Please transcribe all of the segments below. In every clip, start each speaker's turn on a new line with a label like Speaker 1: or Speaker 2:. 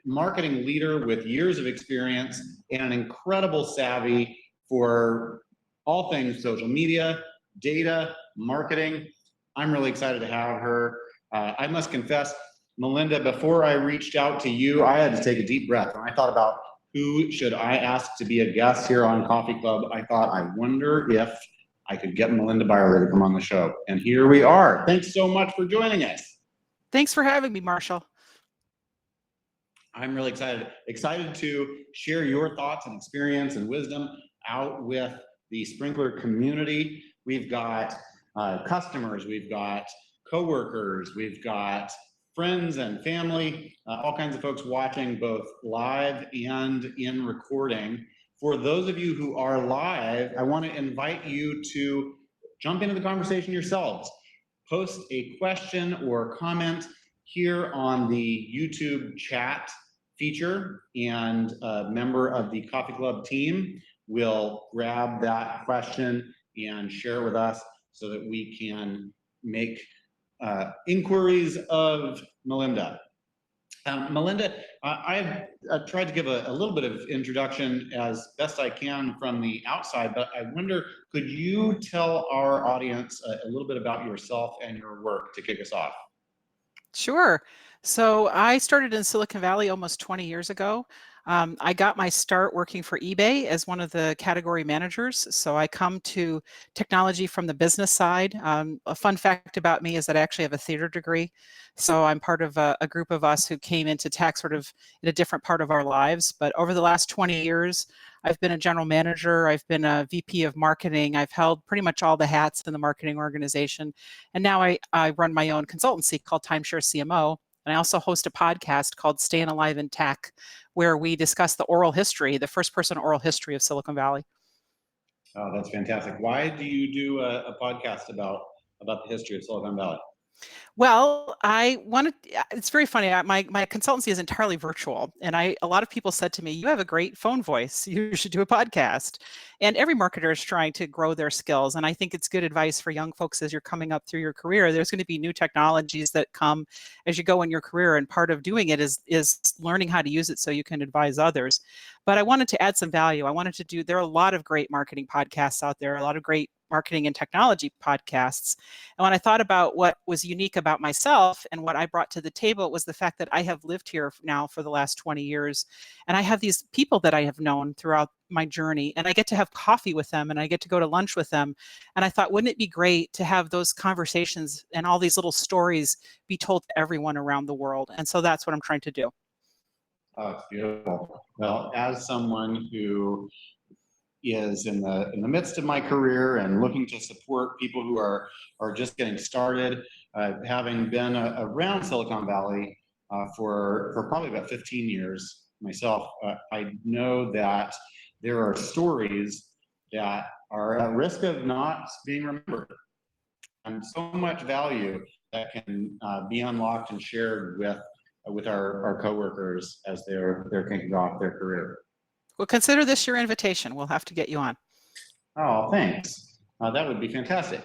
Speaker 1: marketing leader with years of experience and an incredible savvy for all things social media, data, marketing. I'm really excited to have her. I must confess, Melinda, before I reached out to you, I had to take a deep breath. When I thought about who should I ask to be a guest here on Coffee Club, I thought, I wonder if I could get Melinda Byerley to come on the show. And here we are. Thanks so much for joining us.
Speaker 2: Thanks for having me, Marshall.
Speaker 1: I'm really excited to share your thoughts and experience and wisdom out with the Sprinklr community. We've got customers, we've got coworkers, we've got friends and family, all kinds of folks watching both live and in recording. For those of you who are live, I want to invite you to jump into the conversation yourselves. Post a question or comment here on the YouTube chat feature, and a member of the Coffee Club team will grab that question and share it with us so that we can make inquiries of Melinda. Melinda, I've tried to give a little bit of introduction as best I can from the outside, but I wonder, could you tell our audience a little bit about yourself and your work to kick us off?
Speaker 2: Sure. So I started in Silicon Valley almost 20 years ago. I got my start working for eBay as one of the category managers. So I come to technology from the business side. A fun fact about me is that I actually have a theater degree. So I'm part of a group of us who came into tech sort of in a different part of our lives. But over the last 20 years, I've been a general manager, I've been a VP of marketing, I've held pretty much all the hats in the marketing organization. And now I run my own consultancy called Timeshare CMO. And I also host a podcast called Staying Alive in Tech, where we discuss the oral history, the first person oral history of Silicon Valley.
Speaker 1: Oh, that's fantastic. Why do you do a podcast about the history of Silicon Valley?
Speaker 2: Well, it's very funny. My consultancy is entirely virtual. And a lot of people said to me, you have a great phone voice. You should do a podcast. And every marketer is trying to grow their skills. And I think it's good advice for young folks as you're coming up through your career. There's going to be new technologies that come as you go in your career. And part of doing it is learning how to use it so you can advise others. But I wanted to add some value. There are a lot of great marketing podcasts out there, a lot of great marketing and technology podcasts. And when I thought about what was unique about myself and what I brought to the table, it was the fact that I have lived here now for the last 20 years. And I have these people that I have known throughout my journey, and I get to have coffee with them and I get to go to lunch with them. And I thought, wouldn't it be great to have those conversations and all these little stories be told to everyone around the world? And so that's what I'm trying to do.
Speaker 1: Oh, it's beautiful. Well, as someone who is in the midst of my career and looking to support people who are just getting started, having been around Silicon Valley for probably about 15 years myself, I know that there are stories that are at risk of not being remembered, and so much value that can be unlocked and shared with our coworkers as they're kicking off their career.
Speaker 2: Well, consider this your invitation. We'll have to get you on.
Speaker 1: Oh, thanks. That would be fantastic.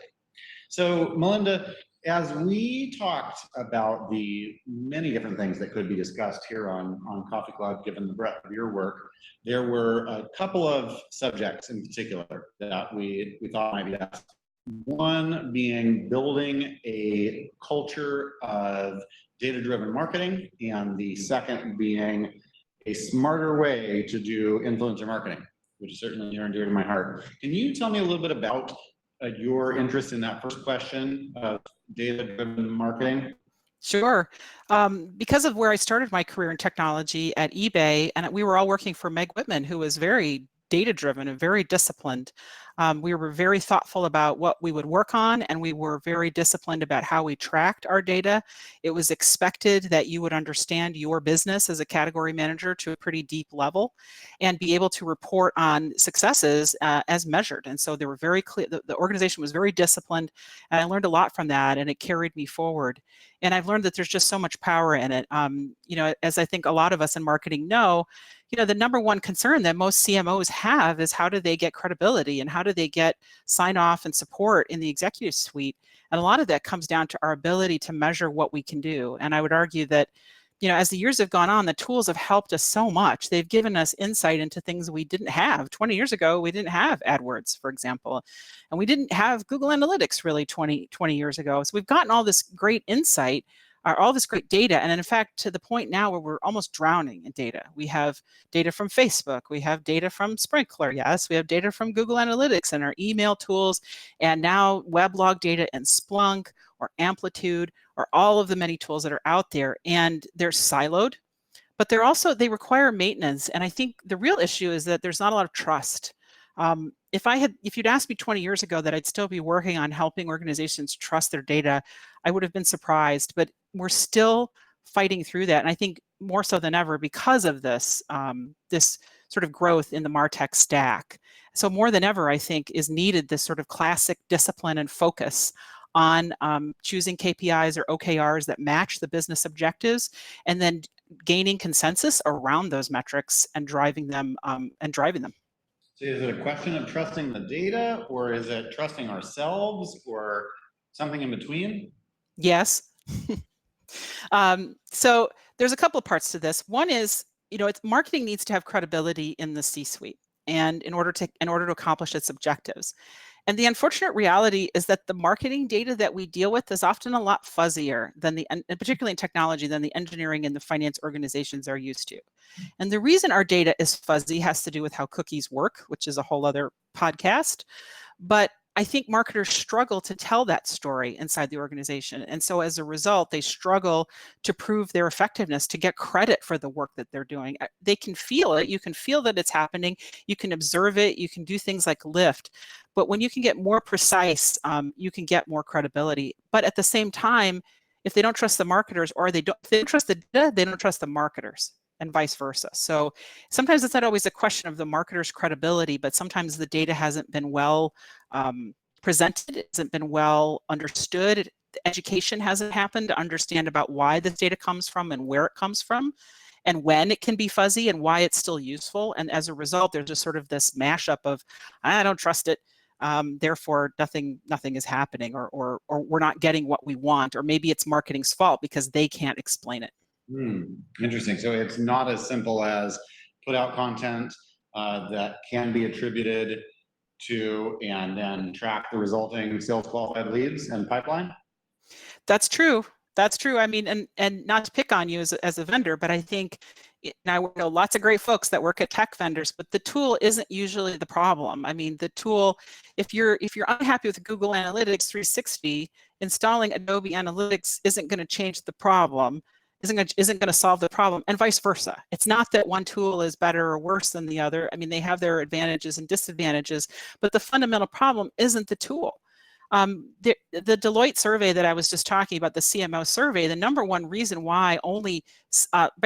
Speaker 1: So, Melinda, as we talked about the many different things that could be discussed here on Coffee Club, given the breadth of your work, there were a couple of subjects in particular that we thought might be asked. One being building a culture of data-driven marketing, and the second being a smarter way to do influencer marketing, which is certainly near and dear to my heart. Can you tell me a little bit about your interest in that first question of data-driven marketing?
Speaker 2: Sure. Because of where I started my career in technology at eBay, and we were all working for Meg Whitman, who was very data-driven and very disciplined. We were very thoughtful about what we would work on, and we were very disciplined about how we tracked our data. It was expected that you would understand your business as a category manager to a pretty deep level and be able to report on successes as measured. And so they were very clear. The organization was very disciplined, and I learned a lot from that, and it carried me forward. And I've learned that there's just so much power in it. As I think a lot of us in marketing know, the number one concern that most CMOs have is how do they get credibility and how do they get sign off and support in the executive suite? And a lot of that comes down to our ability to measure what we can do. And I would argue that as the years have gone on, the tools have helped us so much. They've given us insight into things we didn't have. 20 years ago, we didn't have AdWords, for example, and we didn't have Google Analytics really 20 years ago. So we've gotten all this great insight, all this great data. And in fact, to the point now where we're almost drowning in data. We have data from Facebook, we have data from Sprinklr, yes, we have data from Google Analytics and our email tools, and now weblog data and Splunk or Amplitude, or all of the many tools that are out there, and they're siloed, but they require maintenance. And I think the real issue is that there's not a lot of trust. If you'd asked me 20 years ago that I'd still be working on helping organizations trust their data, I would have been surprised, but we're still fighting through that. And I think more so than ever because of this, this sort of growth in the MarTech stack. So more than ever, I think, is needed this sort of classic discipline and focus on choosing KPIs or OKRs that match the business objectives, and then gaining consensus around those metrics and driving them.
Speaker 1: So is it a question of trusting the data, or is it trusting ourselves, or something in between?
Speaker 2: Yes. So there's a couple of parts to this. One is, marketing needs to have credibility in the C-suite, and in order to accomplish its objectives. And the unfortunate reality is that the marketing data that we deal with is often a lot fuzzier than and particularly in technology, than the engineering and the finance organizations are used to. And the reason our data is fuzzy has to do with how cookies work, which is a whole other podcast. But I think marketers struggle to tell that story inside the organization. And so as a result, they struggle to prove their effectiveness, to get credit for the work that they're doing. They can feel it. You can feel that it's happening. You can observe it. You can do things like lift. But when you can get more precise, you can get more credibility. But at the same time, if they don't trust the marketers, or if they don't trust the data, they don't trust the marketers, and vice versa. So sometimes it's not always a question of the marketer's credibility, but sometimes the data hasn't been well presented, it hasn't been well understood. The education hasn't happened to understand about why this data comes from and where it comes from, and when it can be fuzzy and why it's still useful. And as a result, there's just sort of this mashup of, I don't trust it, therefore nothing is happening, or we're not getting what we want, or maybe it's marketing's fault because they can't explain it.
Speaker 1: Interesting. So it's not as simple as put out content that can be attributed to, and then track the resulting sales qualified leads and pipeline?
Speaker 2: That's true. That's true. I mean, and not to pick on you as a vendor, but I think, and I know lots of great folks that work at tech vendors, but the tool isn't usually the problem. I mean, the tool, if you're unhappy with Google Analytics 360, installing Adobe Analytics isn't going to change the problem, isn't going to solve the problem, and vice versa. It's not that one tool is better or worse than the other. I mean, they have their advantages and disadvantages, but the fundamental problem isn't the tool. The Deloitte survey that I was just talking about, the CMO survey, the number one reason why only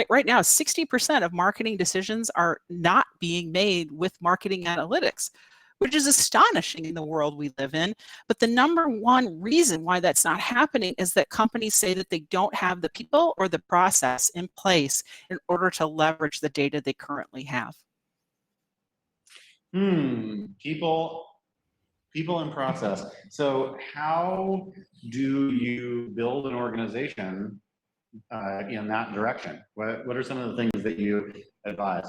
Speaker 2: right now 60% of marketing decisions are not being made with marketing analytics, which is astonishing in the world we live in. But the number one reason why that's not happening is that companies say that they don't have the people or the process in place in order to leverage the data they currently have.
Speaker 1: People and process. So how do you build an organization in that direction? What are some of the things that you advise?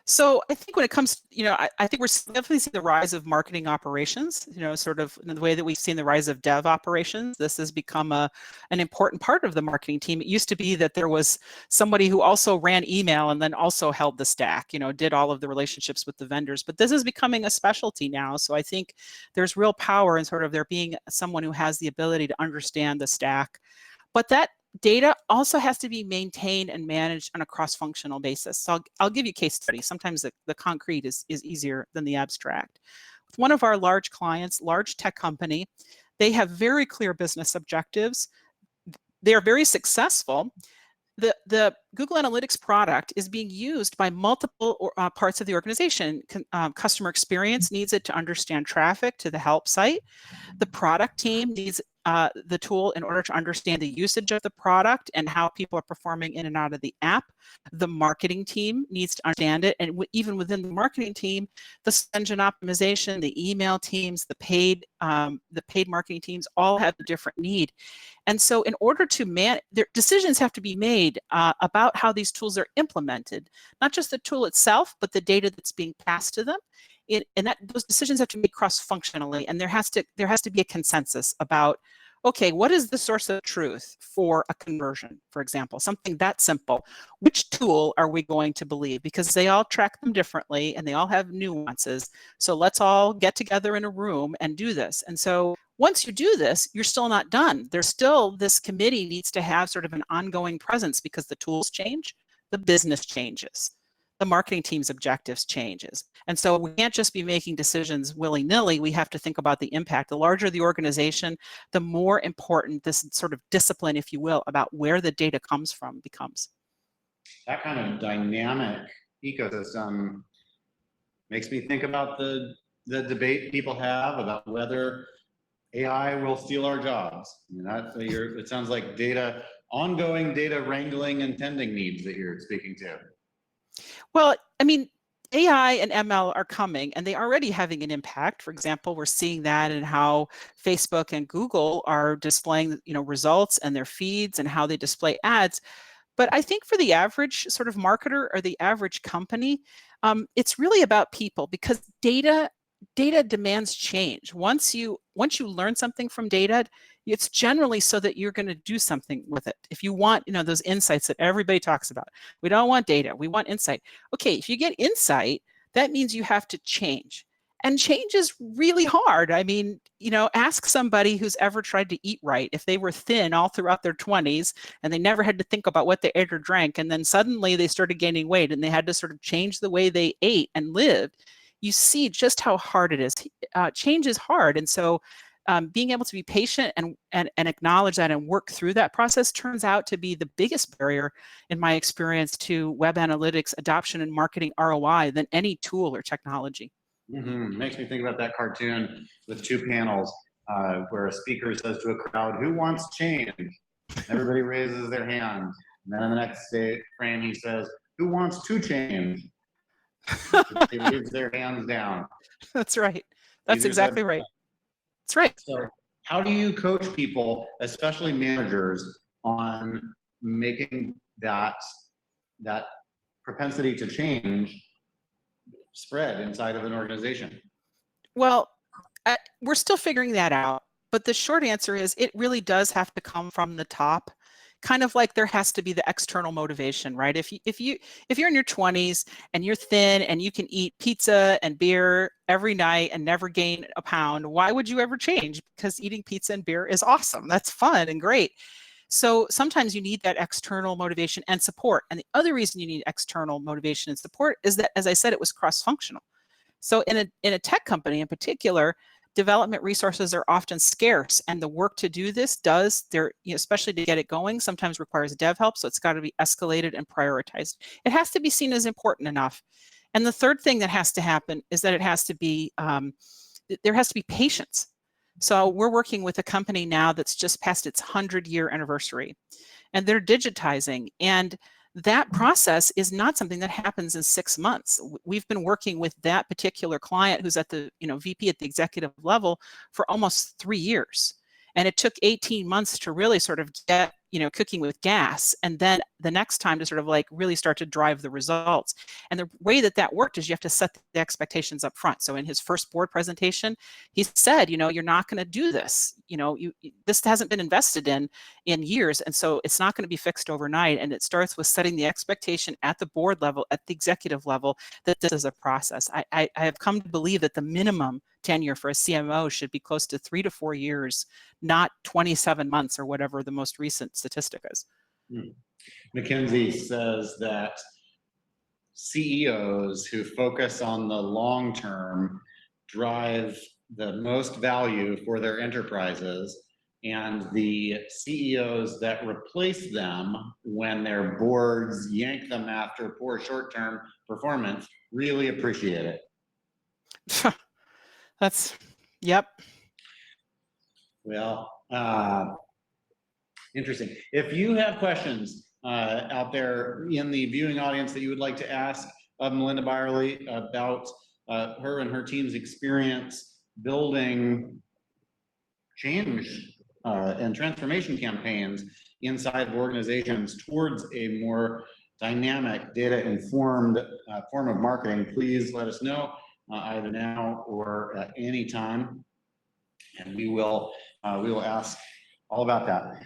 Speaker 2: So I think when it comes, I think we're definitely seeing the rise of marketing operations, sort of in the way that we've seen the rise of dev operations. This has become an important part of the marketing team. It used to be that there was somebody who also ran email and then also held the stack, did all of the relationships with the vendors, but this is becoming a specialty now. So I think there's real power in sort of there being someone who has the ability to understand the stack, but that data also has to be maintained and managed on a cross-functional basis. So I'll give you a case study. Sometimes the concrete is easier than the abstract. With one of our large clients, large tech company, they have very clear business objectives. They are very successful. The Google Analytics product is being used by multiple parts of the organization. Customer experience needs it to understand traffic to the help site. The product team needs the tool in order to understand the usage of the product and how people are performing in and out of the app. The marketing team needs to understand it. And even within the marketing team, the search engine optimization, the email teams, the paid marketing teams all have a different need. And so in order to their decisions have to be made about how these tools are implemented, not just the tool itself, but the data that's being passed to them. Those decisions have to be cross-functionally, and there has to be a consensus about, okay, what is the source of truth for a conversion, for example, something that simple. Which tool are we going to believe? Because they all track them differently and they all have nuances. So let's all get together in a room and do this. And so once you do this, you're still not done. This committee needs to have sort of an ongoing presence because the tools change, the business changes, the marketing team's objectives changes. And so we can't just be making decisions willy-nilly. We have to think about the impact. The larger the organization, the more important this sort of discipline, if you will, about where the data comes from becomes.
Speaker 1: That kind of dynamic ecosystem makes me think about the debate people have about whether AI will steal our jobs. It sounds like ongoing data wrangling and tending needs that you're speaking to.
Speaker 2: Well, I mean, AI and ML are coming and they are already having an impact. For example, we're seeing that in how Facebook and Google are displaying, results and their feeds and how they display ads. But I think for the average sort of marketer or the average company, it's really about people, because data demands change. Once you learn something from data, it's generally so that you're going to do something with it. If you want, those insights that everybody talks about, we don't want data, we want insight. Okay, if you get insight, that means you have to change. And change is really hard. I mean, ask somebody who's ever tried to eat right. If they were thin all throughout their 20s and they never had to think about what they ate or drank, and then suddenly they started gaining weight and they had to sort of change the way they ate and lived, you see just how hard it is. Change is hard. And so being able to be patient and acknowledge that and work through that process turns out to be the biggest barrier, in my experience, to web analytics adoption and marketing ROI than any tool or technology.
Speaker 1: Mm-hmm. Makes me think about that cartoon with two panels where a speaker says to a crowd, "Who wants change?" Everybody raises their hand. And then in the next frame, he says, "Who wants to change?" They leave their hands down.
Speaker 2: That's right. That's exactly right. That's right.
Speaker 1: So how do you coach people, especially managers, on making that propensity to change spread inside of an organization?
Speaker 2: Well, we're still figuring that out. But the short answer is it really does have to come from the top. Kind of like there has to be the external motivation, right? If you're in your 20s and you're thin and you can eat pizza and beer every night and never gain a pound, why would you ever change? Because eating pizza and beer is awesome. That's fun and great. So sometimes you need that external motivation and support. And the other reason you need external motivation and support is that, as I said, it was cross-functional. So in a tech company in particular, development resources are often scarce, and the work to do this especially to get it going, sometimes requires dev help. So it's got to be escalated and prioritized. It has to be seen as important enough. And the third thing that has to happen is that there has to be patience. So we're working with a company now that's just past its 100-year anniversary, and they're digitizing. And that process is not something that happens in 6 months. We've been working with that particular client who's at the VP at the executive level for almost 3 years. And it took 18 months to really sort of get cooking with gas, and then the next time to sort of like really start to drive the results. And the way that worked is you have to set the expectations up front. So in his first board presentation, he said, you're not going to do this. This hasn't been invested in years, and so it's not going to be fixed overnight. And it starts with setting the expectation at the board level, at the executive level, that this is a process. I have come to believe that the minimum tenure for a CMO should be close to 3 to 4 years, not 27 months or whatever the most recent statistic is.
Speaker 1: McKinsey says that CEOs who focus on the long term drive the most value for their enterprises, and the CEOs that replace them when their boards yank them after poor short-term performance really appreciate it.
Speaker 2: Yep.
Speaker 1: Well, Interesting. If you have questions out there in the viewing audience that you would like to ask of Melinda Byerley about her and her team's experience building change and transformation campaigns inside of organizations towards a more dynamic, data-informed form of marketing, please let us know either now or at any time, and we will ask all about that.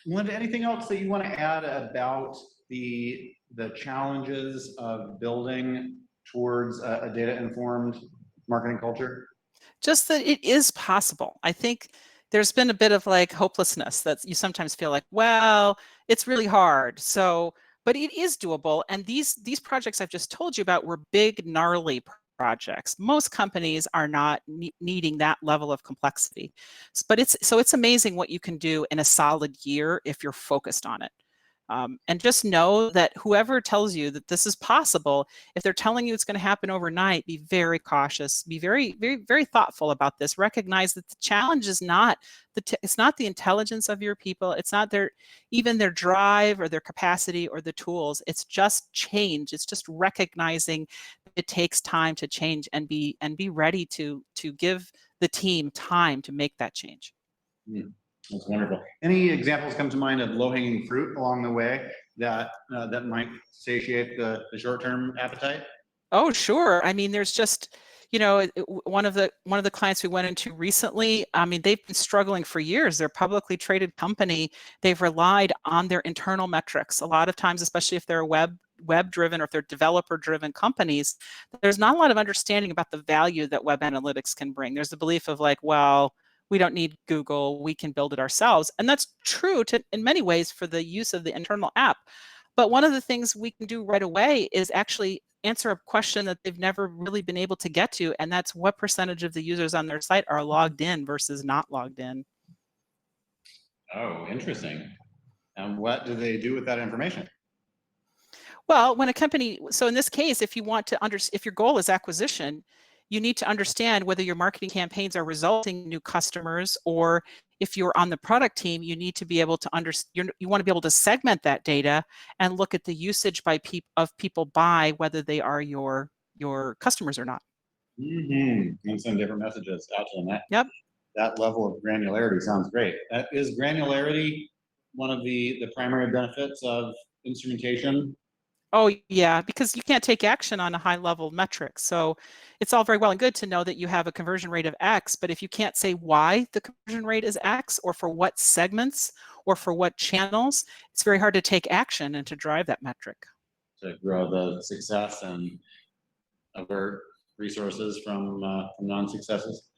Speaker 1: Melinda, anything else that you want to add about the challenges of building towards a data-informed marketing culture?
Speaker 2: Just that it is possible. I think there's been a bit of like hopelessness that you sometimes feel like, well, it's really hard. So, but it is doable. And these projects I've just told you about were big, gnarly projects. Most companies are not needing that level of complexity. But it's amazing what you can do in a solid year if you're focused on it. And just know that whoever tells you that this is possible, if they're telling you it's going to happen overnight, be very cautious, be very, very, very thoughtful about this. Recognize that the challenge is not it's not the intelligence of your people. It's not even their drive or their capacity or the tools. It's just change. It's just recognizing it takes time to change and be ready to give the team time to make that change.
Speaker 1: That's wonderful. Any examples come to mind of low-hanging fruit along the way that that might satiate the short-term appetite?
Speaker 2: Oh, sure. I mean, there's just, one of the clients we went into recently, I mean, they've been struggling for years. They're a publicly traded company. They've relied on their internal metrics. A lot of times, especially if they're web-driven or if they're developer-driven companies, there's not a lot of understanding about the value that web analytics can bring. There's the belief of like, well, we don't need Google, we can build it ourselves. And that's true in many ways for the use of the internal app. But one of the things we can do right away is actually answer a question that they've never really been able to get to, and that's what percentage of the users on their site are logged in versus not logged in.
Speaker 1: Oh, interesting. And what do they do with that information?
Speaker 2: Well, when a company, so in this case, if you want to if your goal is acquisition, you need to understand whether your marketing campaigns are resulting in new customers, or if you're on the product team, you need to be able to you want to be able to segment that data and look at the usage of people by whether they are your customers or not.
Speaker 1: And send different messages out to them.
Speaker 2: Yep.
Speaker 1: That level of granularity sounds great. Is granularity one of the primary benefits of instrumentation?
Speaker 2: Oh, yeah, because you can't take action on a high level metric. So it's all very well and good to know that you have a conversion rate of X, but if you can't say why the conversion rate is X or for what segments or for what channels, it's very hard to take action and to drive that metric.
Speaker 1: To grow the success and avert resources from non-successes.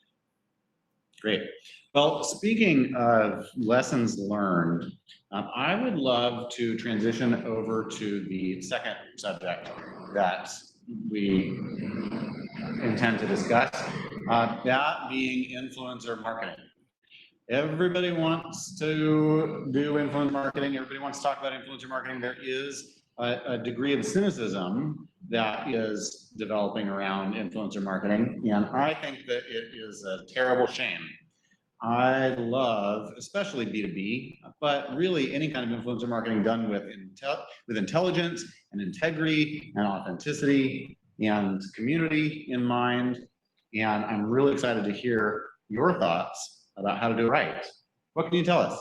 Speaker 1: Great. Well, speaking of lessons learned, I would love to transition over to the second subject that we intend to discuss, that being influencer marketing. Everybody wants to do influencer marketing. Everybody wants to talk about influencer marketing. There is a degree of cynicism that is developing around influencer marketing, and I think that it is a terrible shame. I love, especially B2B, but really any kind of influencer marketing done with intelligence and integrity and authenticity and community in mind. And I'm really excited to hear your thoughts about how to do it right. What can you tell us?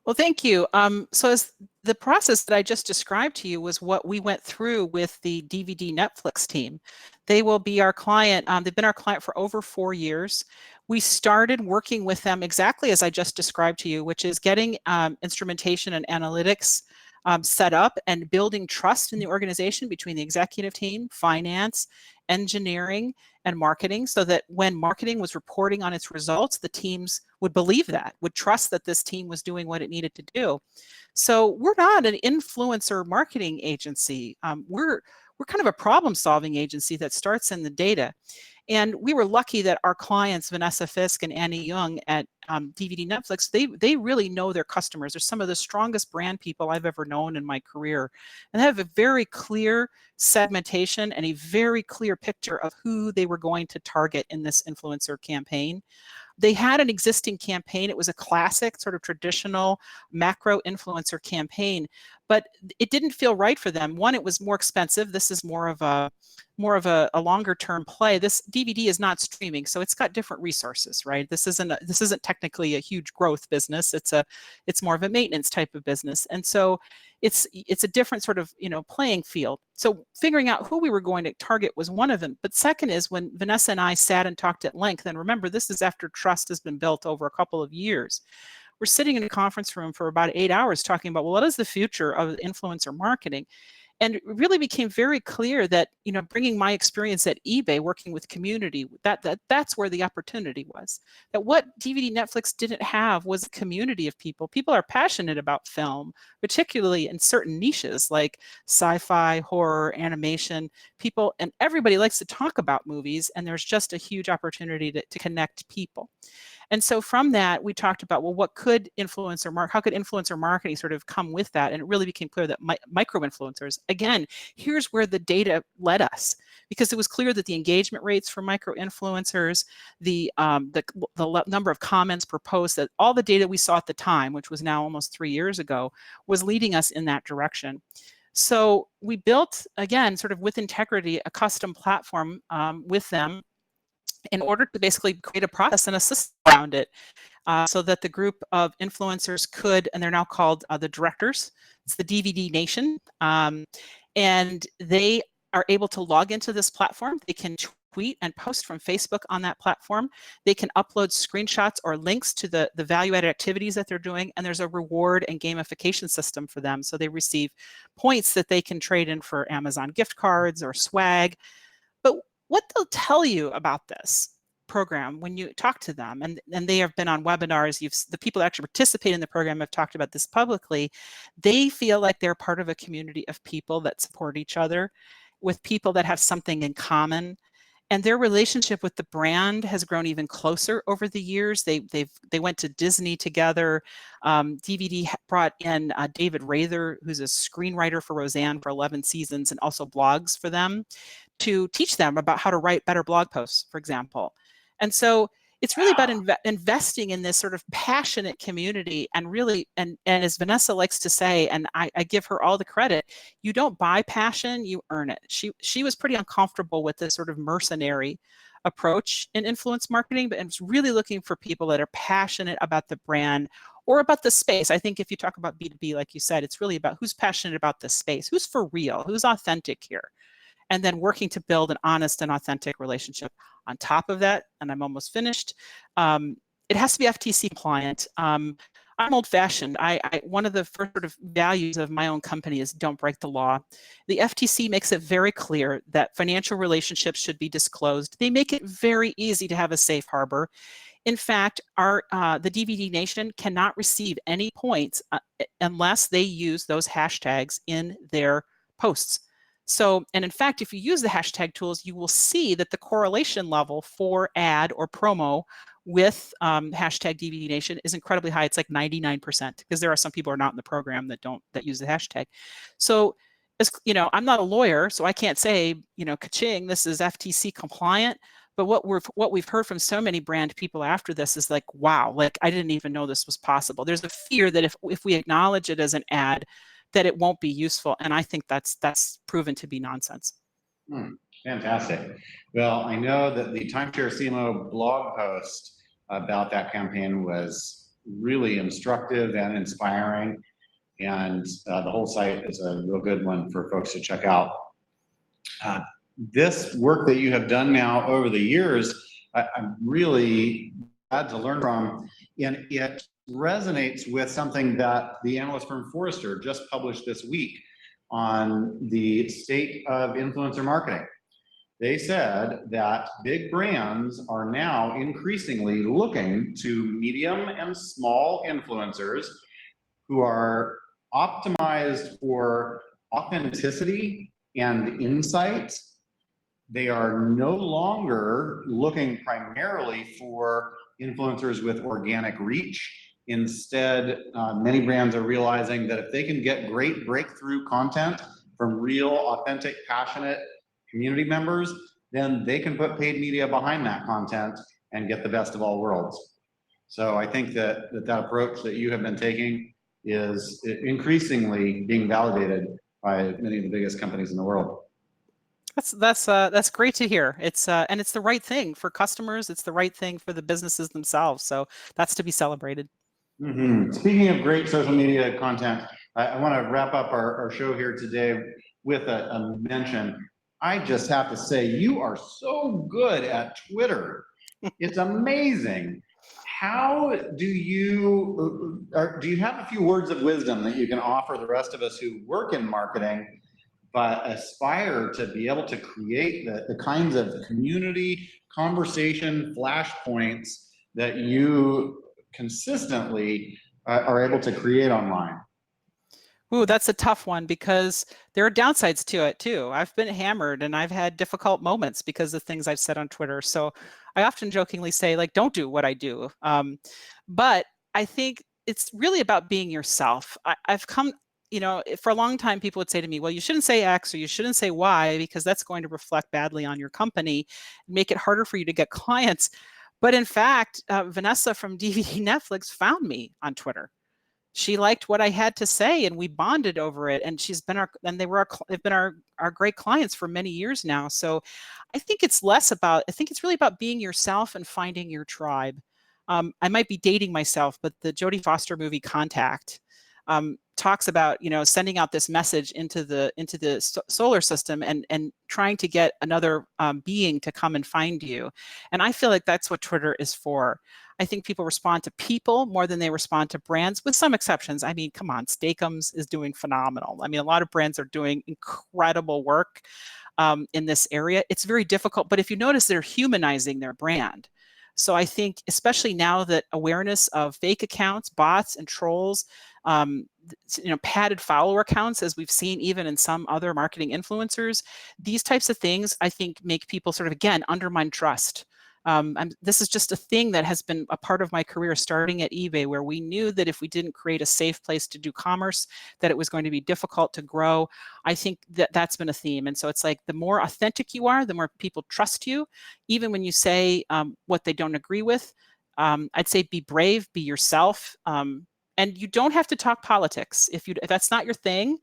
Speaker 2: Well, thank you. So as the process that I just described to you was what we went through with the DVD Netflix team. They will be our client. They've been our client for over 4 years. We started working with them exactly as I just described to you, which is getting instrumentation and analytics set up and building trust in the organization between the executive team, finance, engineering, and marketing, so that when marketing was reporting on its results, the teams would believe that, would trust that this team was doing what it needed to do. So we're not an influencer marketing agency. We're kind of a problem-solving agency that starts in the data. And we were lucky that our clients, Vanessa Fisk and Annie Young at DVD Netflix, they really know their customers. They're some of the strongest brand people I've ever known in my career. And they have a very clear segmentation and a very clear picture of who they were going to target in this influencer campaign. They had an existing campaign. It was a classic sort of traditional macro influencer campaign, but it didn't feel right for them. One, it was more expensive. This is more of a longer term play. This DVD is not streaming, so it's got different resources, right? This isn't technically a huge growth business. It's more of a maintenance type of business, and so it's a different sort of playing field. So figuring out who we were going to target was one of them. But second is when Vanessa and I sat and talked at length, and remember, this is after trust has been built over a couple of years. We're sitting in a conference room for about 8 hours talking about, well, what is the future of influencer marketing? And it really became very clear that, bringing my experience at eBay, working with community, that's where the opportunity was. That what DVD Netflix didn't have was a community of people. People are passionate about film, particularly in certain niches like sci-fi, horror, animation. People, and everybody likes to talk about movies, and there's just a huge opportunity to connect people. And so from that, we talked about, well, how could influencer marketing sort of come with that? And it really became clear that micro influencers, again, here's where the data led us, because it was clear that the engagement rates for micro influencers, the number of comments per post, that all the data we saw at the time, which was now almost 3 years ago, was leading us in that direction. So we built, again, sort of with integrity, a custom platform with them, in order to basically create a process and a system around it, so that the group of influencers could, and they're now called the directors, it's the DVD Nation, and they are able to log into this platform. They can tweet and post from Facebook on that platform. They can upload screenshots or links to the value-added activities that they're doing, and there's a reward and gamification system for them. So they receive points that they can trade in for Amazon gift cards or swag. But what they'll tell you about this program when you talk to them, and they have been on webinars, the people that actually participate in the program have talked about this publicly, they feel like they're part of a community of people that support each other, with people that have something in common. And their relationship with the brand has grown even closer over the years. They went to Disney together. DVD brought in David Rather, who's a screenwriter for Roseanne for 11 seasons and also blogs for them, to teach them about how to write better blog posts, for example. And so it's really about investing in this sort of passionate community, and really, and as Vanessa likes to say, and I give her all the credit, you don't buy passion, you earn it. She was pretty uncomfortable with this sort of mercenary approach in influence marketing, but it's really looking for people that are passionate about the brand or about the space. I think if you talk about B2B, like you said, it's really about who's passionate about the space, who's for real, who's authentic here, and then working to build an honest and authentic relationship. On top of that, and I'm almost finished, it has to be FTC compliant. I'm old-fashioned. One of the first sort of values of my own company is don't break the law. The FTC makes it very clear that financial relationships should be disclosed. They make it very easy to have a safe harbor. In fact, the DVD Nation cannot receive any points unless they use those hashtags in their posts. So, and in fact, if you use the hashtag tools, you will see that the correlation level for ad or promo with hashtag DVD Nation is incredibly high. It's like 99%, because there are some people who are not in the program that use the hashtag. So, I'm not a lawyer, so I can't say, ka-ching, this is FTC compliant. But what we've heard from so many brand people after this is like, wow, like I didn't even know this was possible. There's a fear that if we acknowledge it as an ad, that it won't be useful. And I think that's proven to be nonsense.
Speaker 1: Fantastic. Well, I know that the Timeshare CMO blog post about that campaign was really instructive and inspiring. And the whole site is a real good one for folks to check out. This work that you have done now over the years, I'm really glad to learn from, and it resonates with something that the analyst firm Forrester just published this week on the state of influencer marketing. They said that big brands are now increasingly looking to medium and small influencers who are optimized for authenticity and insight. They are no longer looking primarily for influencers with organic reach. Instead, many brands are realizing that if they can get great breakthrough content from real, authentic, passionate community members, then they can put paid media behind that content and get the best of all worlds. So I think that approach that you have been taking is increasingly being validated by many of the biggest companies in the world.
Speaker 2: That's great to hear. And it's the right thing for customers. It's the right thing for the businesses themselves. So that's to be celebrated.
Speaker 1: Speaking of great social media content, I want to wrap up our show here today with a mention. I just have to say, you are so good at Twitter. It's amazing. How do you have a few words of wisdom that you can offer the rest of us who work in marketing, but aspire to be able to create the kinds of community conversation flashpoints that you consistently are able to create online?
Speaker 2: Ooh, that's a tough one because there are downsides to it too. I've been hammered and I've had difficult moments because of things I've said on Twitter. So I often jokingly say, like, don't do what I do. But I think it's really about being yourself. I've come, for a long time, people would say to me, well, you shouldn't say X or you shouldn't say Y because that's going to reflect badly on your company and make it harder for you to get clients. But in fact, Vanessa from DVD Netflix found me on Twitter. She liked what I had to say and we bonded over it. And they've been our great clients for many years now. So I think it's really about being yourself and finding your tribe. I might be dating myself, but the Jodie Foster movie Contact talks about, sending out this message into the solar system and trying to get another being to come and find you. And I feel like that's what Twitter is for. I think people respond to people more than they respond to brands, with some exceptions. I mean, come on, Steakums is doing phenomenal. I mean, a lot of brands are doing incredible work in this area. It's very difficult, but if you notice, they're humanizing their brand. So I think, especially now that awareness of fake accounts, bots, and trolls, padded follower accounts, as we've seen even in some other marketing influencers, these types of things, I think, make people sort of, again, undermine trust. This is just a thing that has been a part of my career starting at eBay, where we knew that if we didn't create a safe place to do commerce, that it was going to be difficult to grow. I think that that's been a theme. And so it's like the more authentic you are, the more people trust you, even when you say what they don't agree with. I'd say be brave, be yourself. And you don't have to talk politics if that's not your thing.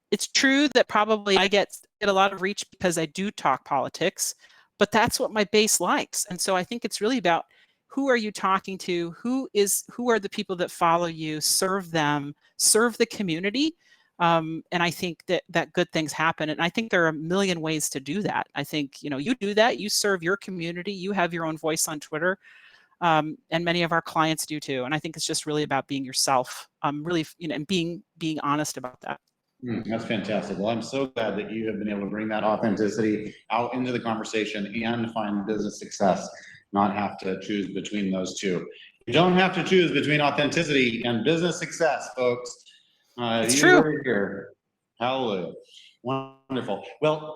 Speaker 2: It's true that probably I get a lot of reach because I do talk politics, but that's what my base likes. And so I think it's really about who are you talking to? Who are the people that follow you? Serve them, serve the community. And I think that good things happen. And I think there are a million ways to do that. I think, you do that, you serve your community, you have your own voice on Twitter. And many of our clients do too. And I think it's just really about being yourself, really, and being honest about that.
Speaker 1: That's fantastic. Well, I'm so glad that you have been able to bring that authenticity out into the conversation and find business success, not have to choose between those two. You don't have to choose between authenticity and business success, folks.
Speaker 2: It's true.
Speaker 1: Heard it here. Hallelujah. Wonderful. Well,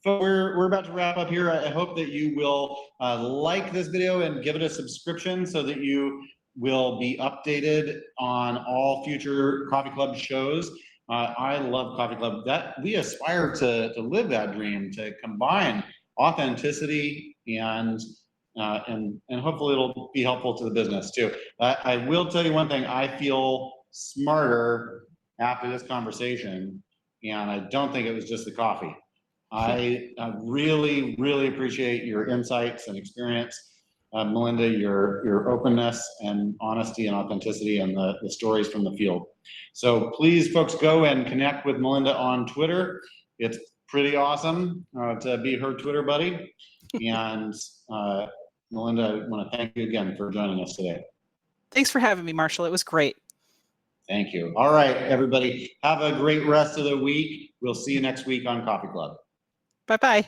Speaker 1: we're about to wrap up here. I hope that you will like this video and give it a subscription so that you will be updated on all future Coffee Club shows. I love Coffee Club. That we aspire to live that dream, to combine authenticity and hopefully it'll be helpful to the business too. I will tell you one thing. I feel smarter after this conversation, and I don't think it was just the coffee. I really, really appreciate your insights and experience. Melinda, your openness and honesty and authenticity and the stories from the field. So please, folks, go and connect with Melinda on Twitter. It's pretty awesome to be her Twitter buddy. And Melinda, I want to thank you again for joining us today.
Speaker 2: Thanks for having me, Marshall. It was great.
Speaker 1: Thank you. All right, everybody, have a great rest of the week. We'll see you next week on Coffee Club.
Speaker 2: Bye-bye.